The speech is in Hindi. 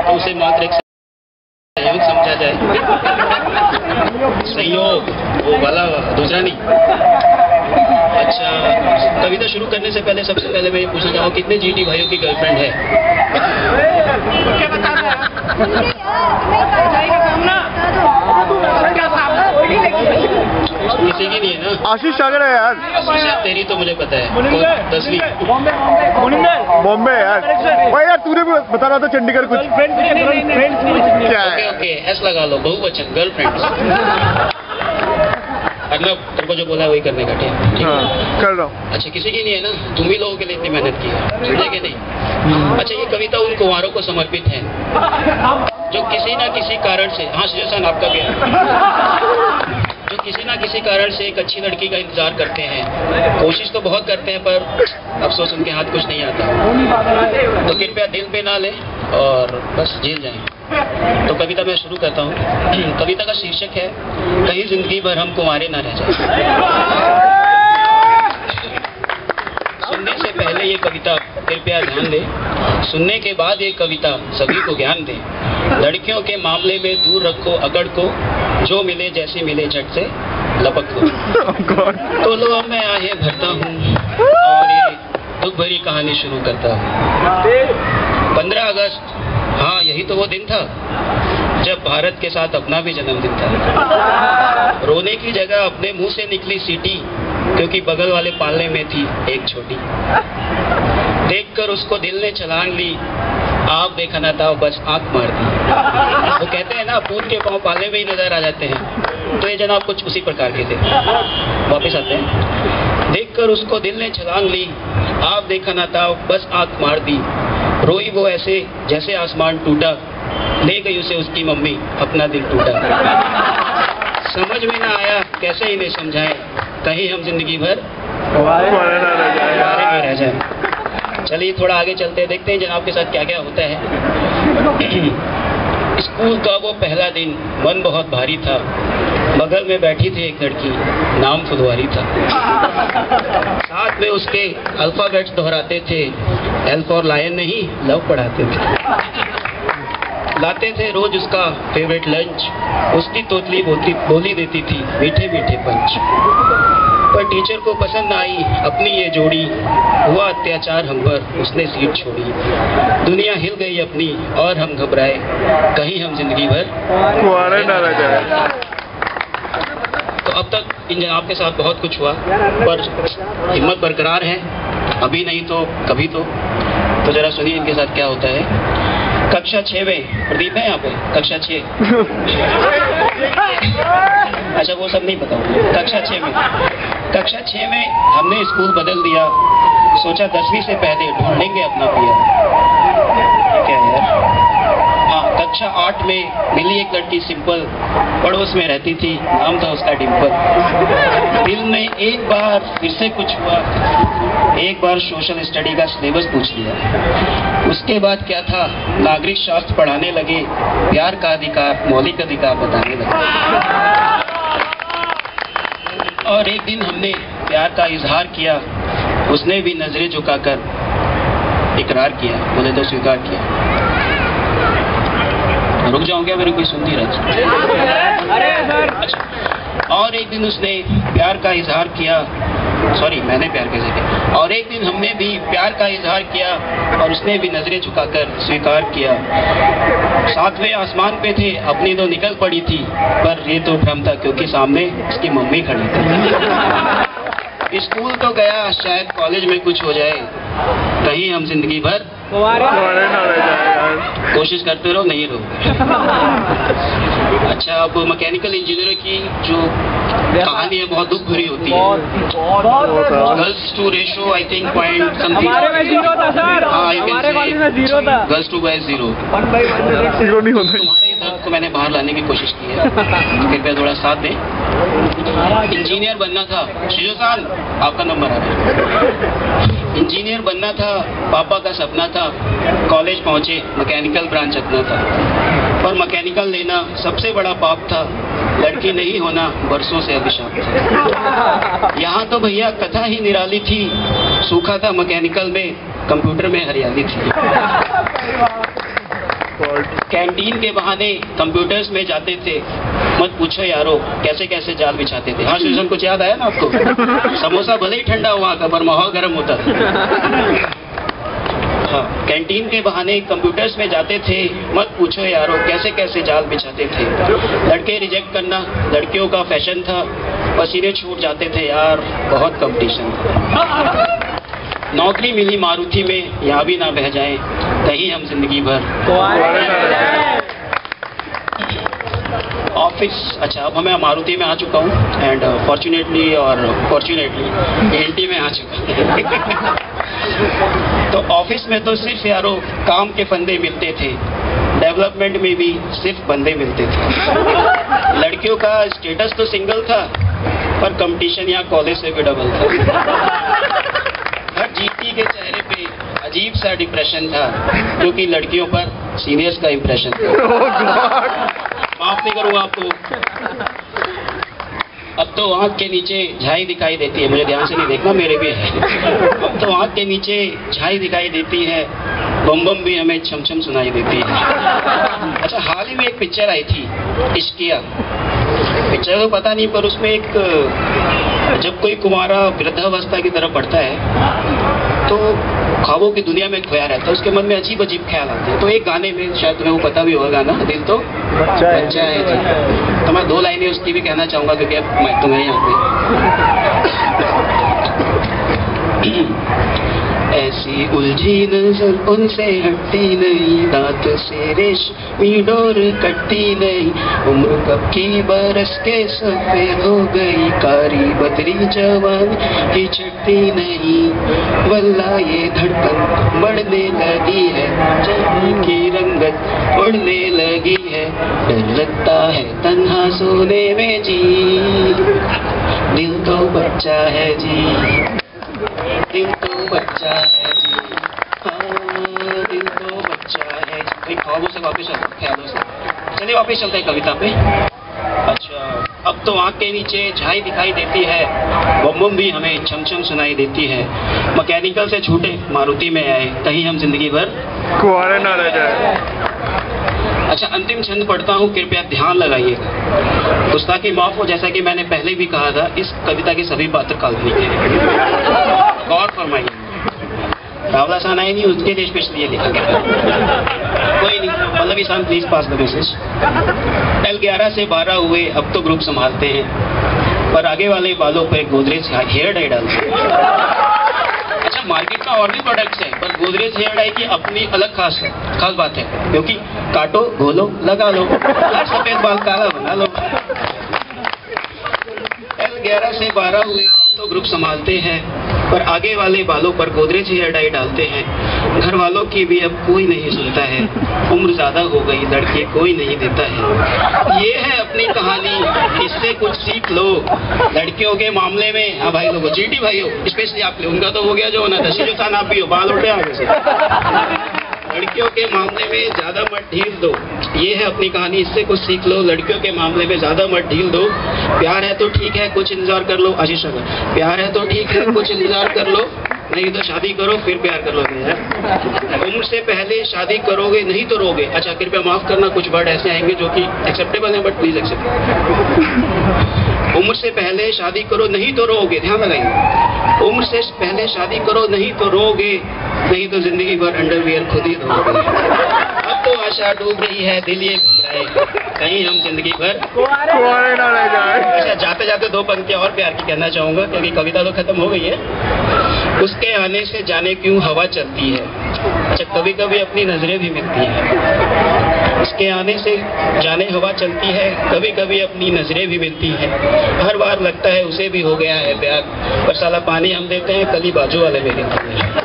तो उसे मात्र एक सहयोग समझा जाए। सहयोग वो वाला, दूसरा नहीं। अच्छा, कविता शुरू करने से पहले सबसे पहले मैं ये पूछना चाहूँगा कितने जीटी भाइयों की गर्लफ्रेंड है? किसी की नहीं है ना? आशीष सागर है यार। आशीष तेरी तो मुझे पता है। 10वीं बॉम्बे यार। भाई यार तूने बता रहा था चंडीगढ़ कुछ। क्या है? ओके एस लगा लो, बहुवचन गर्लफ्रेंड। मतलब तेरे को जो बोला है वही करने का। ठीक कर रहा हूँ। अच्छा, किसी की नहीं है ना? तुम ही लोगों के लिए इतनी मेहनत की है, समझे कि नहीं? अच्छा, ये कविता उन कुंवारों को समर्पित है जो किसी ना किसी कारण से, हाँ सुजैन आपका भी है, जो किसी ना किसी कारण से एक अच्छी लड़की का इंतजार करते हैं। कोशिश तो बहुत करते हैं पर अफसोस उनके हाथ कुछ नहीं आता। तो कृपया दिल पे ना लें और बस झेल जाएं। तो कविता मैं शुरू करता हूँ। कविता का शीर्षक है कहीं जिंदगी भर हम कुंवारे ना रह जाए। सुनने से पहले ये कविता कृपया ध्यान दें, सुनने के बाद ये कविता सभी को ज्ञान दे। लड़कियों के मामले में दूर रखो अकड़ को, जो मिले जैसे मिले झट से लपक लो। तो लो अब मैं आहे भरता हूँ और ये दुख भरी कहानी शुरू करता हूँ। 15 अगस्त, हाँ यही तो वो दिन था जब भारत के साथ अपना भी जन्मदिन था। रोने की जगह अपने मुंह से निकली सीटी, क्योंकि बगल वाले पालने में थी एक छोटी। देखकर उसको दिल ने छलांग ली, आप देखा ना था बस आंख मार दी। वो कहते हैं ना पूत के पांव पालने में ही नजर आ जाते हैं, तो ये जनाब कुछ उसी प्रकार के थे। वापिस आते हैं। देखकर उसको दिल ने छलांग ली, आप देखा ना था बस आंख मार दी। रोई वो ऐसे जैसे आसमान टूटा, ले गई उसे उसकी मम्मी अपना दिल टूटा। समझ में ना आया कैसे इन्हें समझाएं, कहीं हम जिंदगी भर कुंवारे में रह जाएं। चलिए थोड़ा आगे चलते हैं, देखते हैं जनाब के साथ क्या क्या होता है। स्कूल का वो पहला दिन, मन बहुत भारी था। बगल में बैठी थी एक लड़की, नाम फुलवारी था। साथ में उसके अल्फाबेट्स दोहराते थे, एल फॉर लायन नहीं लव पढ़ाते थे। लाते थे रोज उसका फेवरेट लंच, उसकी तोतली बोली देती थी मीठे मीठे पंच। पर टीचर को पसंद आई अपनी ये जोड़ी, हुआ अत्याचार हम पर उसने सीट छोड़ी। दुनिया हिल गई अपनी और हम घबराए, कहीं हम जिंदगी भर कुंवारे ना रह जाए। तो अब तक इन जनाब के साथ बहुत कुछ हुआ, पर हिम्मत बरकरार है, अभी नहीं तो कभी तो जरा सुनिए इनके साथ क्या होता है। कक्षा 6 में, प्रदीप है यहाँ पे, कक्षा 6। अच्छा वो सब नहीं पता। कक्षा 6 में हमने स्कूल बदल दिया, सोचा 10वीं से पहले ढूंढेंगे अपना पिया। क्या है यार? हाँ, कक्षा 8 में मिली एक लड़की सिंपल, पड़ोस में रहती थी, नाम था उसका डिम्पल। दिल में एक बार फिर से कुछ हुआ, एक बार सोशल स्टडी का सिलेबस पूछ लिया। उसके बाद क्या था, नागरिक शास्त्र पढ़ाने लगे, प्यार का अधिकार मौलिक अधिकार बताने लगे। और एक दिन हमने प्यार का इजहार किया, उसने भी नजरें झुकाकर इकरार किया, बोले तो स्वीकार किया। रुक जाऊं क्या, मेरे कोई सुनती रहा? अच्छा, और एक दिन उसने प्यार का इजहार किया, सॉरी मैंने प्यार कैसे किया। और एक दिन हमने भी प्यार का इजहार किया और उसने भी नजरें झुकाकर स्वीकार किया। 7वें आसमान पे थे, अपनी तो निकल पड़ी थी, पर ये तो भ्रम था क्योंकि सामने उसकी मम्मी खड़ी थी। स्कूल तो गया, शायद कॉलेज में कुछ हो जाए, कहीं हम जिंदगी भर कोशिश करते रहो, नहीं रहो। अच्छा, अब मैकेनिकल इंजीनियर की जो कहानी है बहुत दुख भरी होती है। Girls to ratio I think point something, girls to boys 0। को मैंने बाहर लाने की कोशिश की है, कृपया थोड़ा साथ दें। इंजीनियर बनना था, शिजोसान आपका नंबर आ रहा है। इंजीनियर बनना था, पापा का सपना था, कॉलेज पहुंचे, मैकेनिकल ब्रांच अपना था। पर मैकेनिकल लेना सबसे बड़ा पाप था, लड़की नहीं होना बरसों से अभिशाप था। यहाँ तो भैया कथा ही निराली थी, सूखा था मैकेनिकल में, कंप्यूटर में हरियाली थी। कैंटीन के बहाने कंप्यूटर्स में जाते थे, मत पूछो यारो कैसे कैसे जाल बिछाते थे। हाँ सुजन, कुछ याद आया ना आपको? समोसा भले ही ठंडा हुआ था पर माहौल गर्म होता था। हाँ, कैंटीन के बहाने कंप्यूटर्स में जाते थे, मत पूछो यारो कैसे कैसे जाल बिछाते थे। लड़के रिजेक्ट करना लड़कियों का फैशन था, पसीने छूट जाते थे यार, बहुत कंपटीशन था। नौकरी मिली मारुति में, यहाँ भी ना बह जाए कहीं हम जिंदगी भर। ऑफिस, अच्छा अब मैं मारुति में आ चुका हूँ एंड फॉर्चुनेटली और फॉर्चुनेटली एनटी में आ चुका हूँ। तो ऑफिस में तो सिर्फ यारो काम के फंदे मिलते थे, डेवलपमेंट में भी सिर्फ बंदे मिलते थे। लड़कियों का स्टेटस तो सिंगल था पर कंपटीशन यहाँ कॉलेज से भी डबल था। हर जीती के चेहरे पे अजीब सा डिप्रेशन था, क्योंकि लड़कियों पर सीनियर्स का इंप्रेशन था। माफ नहीं करूँगा आपको। अब तो आँख के नीचे झाई दिखाई देती है, मुझे ध्यान से नहीं देखना, मेरे भी है। अब तो आँख के नीचे झाई दिखाई देती है, बम बम भी हमें छम छम सुनाई देती है। अच्छा, हाल ही में एक पिक्चर आई थी इश्किया। पिक्चर तो पता नहीं, पर उसमें एक जब कोई कुमारा वृद्धावस्था की तरफ बढ़ता है तो ख्वाबों की दुनिया में खोया रहता है, उसके मन में अजीब अजीब ख्याल आते हैं। तो एक गाने में, शायद तुम्हें वो पता भी होगा ना, दिल तो बच्चा है जी। तो मैं दो लाइनें उसकी भी कहना चाहूंगा क्योंकि अब मैं तुम्हें यहाँ पे ऐसी उलझी नजर उनसे हटती नहीं, दांत से रेशमी डोर कटती नहीं, उम्र कब की बरस के सफेद हो गई, कारी बदरी जवान की चटती नहीं, वल्ला ये धड़कन बढ़ने लगी है, जमी की रंगत उड़ने लगी है, डर लगता है तन्हा सोने में जी, दिल तो बच्चा है जी, दिल तो बच्चा है जी, हाँ दिल तो बच्चा है जी। भाई ख्वाबों से वापस चलते, ख्यालों से चलिए वापस चलते हैं कविता पे। अच्छा, अब तो आँख के नीचे झाई दिखाई देती है, बम बम भी हमें छम छम सुनाई देती है, मैकेनिकल से छूटे मारुति में आए, कहीं हम जिंदगी भर कुंवारे ना रह जाए। अच्छा, अंतिम छंद पढ़ता हूँ, कृपया ध्यान लगाइएगा। गुस्ताखी माफ हो, जैसा कि मैंने पहले भी कहा था, इस कविता के सभी पात्र काल्पनिक हैं, गौर फरमाइए। रावला सानाई नहीं, उसके लिए स्पेशली ये लिखा गया। कोई नहीं, पल्लवी सान प्लीज पास द मैसेज। कल 11 से 12 हुए, अब तो ग्रुप संभालते हैं, पर आगे वाले बालों पे गोदरेज हेयर डाई डालते हैं। अच्छा, मार्केट में और भी प्रोडक्ट्स हैं, पर गोदरेज हेयर डाई की अपनी अलग खास बात है, क्योंकि काटो, घोलो, लगा लो, हर सफेद बाल काला बना लो। कल 11 से 12 हुए, अब तो ग्रुप संभालते हैं, पर आगे वाले बालों पर गोदरेज हेयर डाई डालते हैं, घर वालों की भी अब कोई नहीं सुनता है, उम्र ज्यादा हो गई, लड़के कोई नहीं देता है। ये है अपनी कहानी, इससे कुछ सीख लो, लड़कियों के मामले में। हाँ भाई लोगों, जीटी भाइयों, स्पेशली आप लोग, उनका तो हो गया जो होना था, शिजुतान आप भी हो, बाल उठे आगे से। लड़कियों के मामले में ज्यादा मत ढील दो, ये है अपनी कहानी, इससे कुछ सीख लो, लड़कियों के मामले में ज्यादा मत ढील दो, प्यार है तो ठीक है, कुछ इंतजार कर लो। आशीष अगर प्यार है तो ठीक है, कुछ इंतजार कर लो, नहीं तो शादी करो फिर प्यार कर लोगे यार। उम्र से पहले शादी करोगे नहीं तो रोगे। अच्छा, कृपया माफ करना, कुछ वर्ड ऐसे आएंगे जो कि एक्सेप्टेबल है, बट प्लीज एक्सेप्ट। उम्र से पहले शादी करो नहीं तो रोगे, ध्यान लगाइए, उम्र से पहले शादी करो नहीं तो रोगे, नहीं तो जिंदगी भर अंडरवियर खुद ही धोगे। अब तो आशा डूब रही है, दिल ये घबराए, कहीं हम जिंदगी भर कुंवारे ना रह जाए। अच्छा, जाते जाते दो पंक्तियां और प्यार की कहना चाहूंगा, क्योंकि कविता तो खत्म हो गई है। उसके आने से जाने क्यों हवा चलती है। अच्छा, कभी कभी अपनी नजरें भी मिलती हैं, उसके आने से जाने हवा चलती है, कभी कभी अपनी नजरें भी मिलती हैं, हर बार लगता है उसे भी हो गया है प्यार, पर साला पानी हम देते हैं, कली बाजू वाले में गिरती है।